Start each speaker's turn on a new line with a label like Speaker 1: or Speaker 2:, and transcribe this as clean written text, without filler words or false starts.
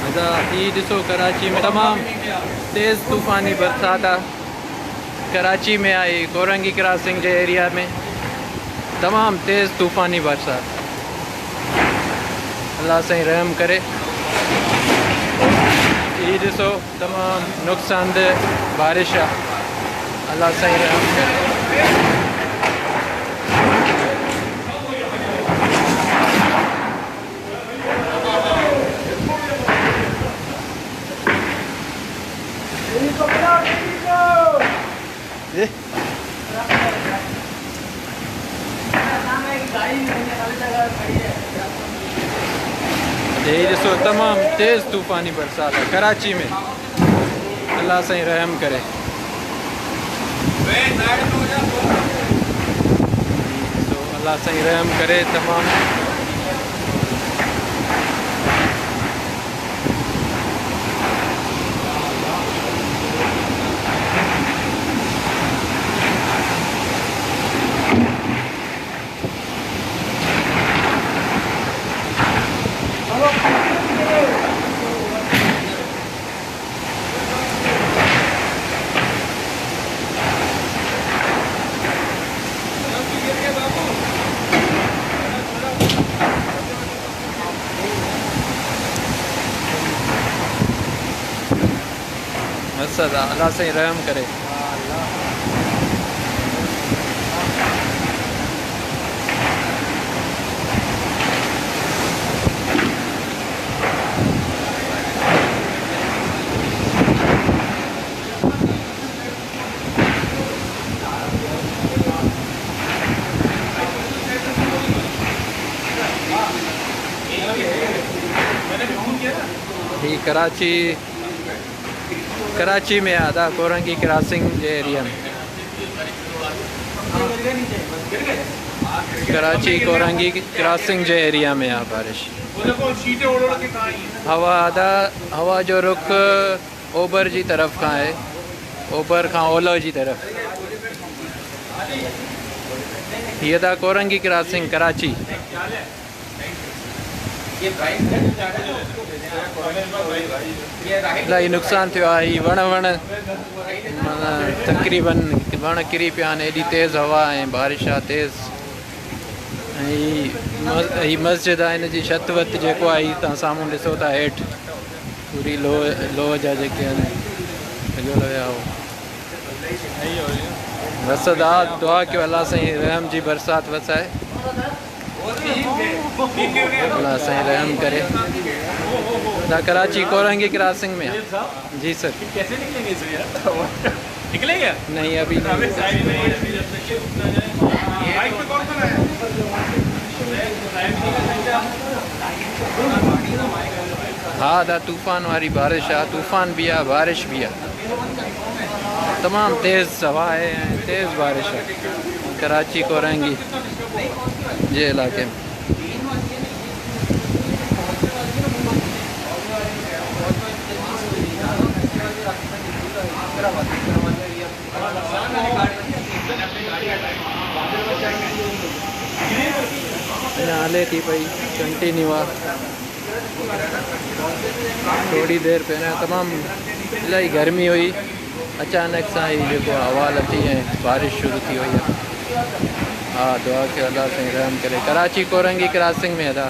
Speaker 1: हीअ ॾिसो कराची में तमामु तेज़ तूफ़ानी बरसात आहे। कराची में आई कोरंगी क्रॉसिंग जे एरिया में तमामु तेज़ तूफ़ानी बरसात। अल्लाह साईं रहम करे। हीअ ॾिसो तमामु नुक़सानदेह बारिश आहे। अल्लाह साईं रहम करे। यही ॾिसो तमामु तेज़ तूफ़ानी बरसात है कराची में। अल्लाह साईं रहम करे। तो अल्लाह साईं रहम करे तमामु। मसद अल्लाह साईं रहम करे। ही कराची में आता कोरंगी क्रॉसिंग जे एरिया में। कराची कोरंगी क्रॉसिंग जे एरिया में आ बारिश। हवा जो रुख ओभर जी तरफ खां है, ओभर खां ओलह जी तरफ। हीअ था कोरंगी क्रॉसिंग कराची। इलाही नुक़सानु थियो आहे। ही वण माना तक़रीबन वण किरी पिया आहिनि। एॾी तेज़ हवा ऐं बारिश आहे तेज़। ऐं ही मस्जिद आहे, हिन जी छत वत जेको आहे ही तव्हां साम्हूं ॾिसो था हेठि पूरी लोह जा जेके आहिनि लॻियल हुया हो। वसद आहे। दुआ कयो अल्लाह साईं रहम जी बरसात वसाए। अल्लाह साईं रहम करे। कराची कोरंगी क्रॉसिंग में जी सर।
Speaker 2: कैसे निकलेंगे सर यार? निकलेंगे
Speaker 1: नहीं अभी नहीं।
Speaker 2: बाइक पे कौन कौन है?
Speaker 1: हाँ दा तूफ़ान वारी बारिश आहे। तूफ़ान भी आहे बारिश भी आहे। तमाम तेज़ हवा है ऐं तेज़ बारिश है कराची कोरंगी जे इलाके में। हले थी पई कंटिन्यू आहे। थोड़ी देर पहिरियों तमामु इलाही गर्मी हुई। अचानक सां ही जेको हवा लथी ऐं बारिश शुरू थी वई आहे। हाँ दुआ के अल्लाह साईं रहम करे। कराची कोरंगी क्रॉसिंग में था।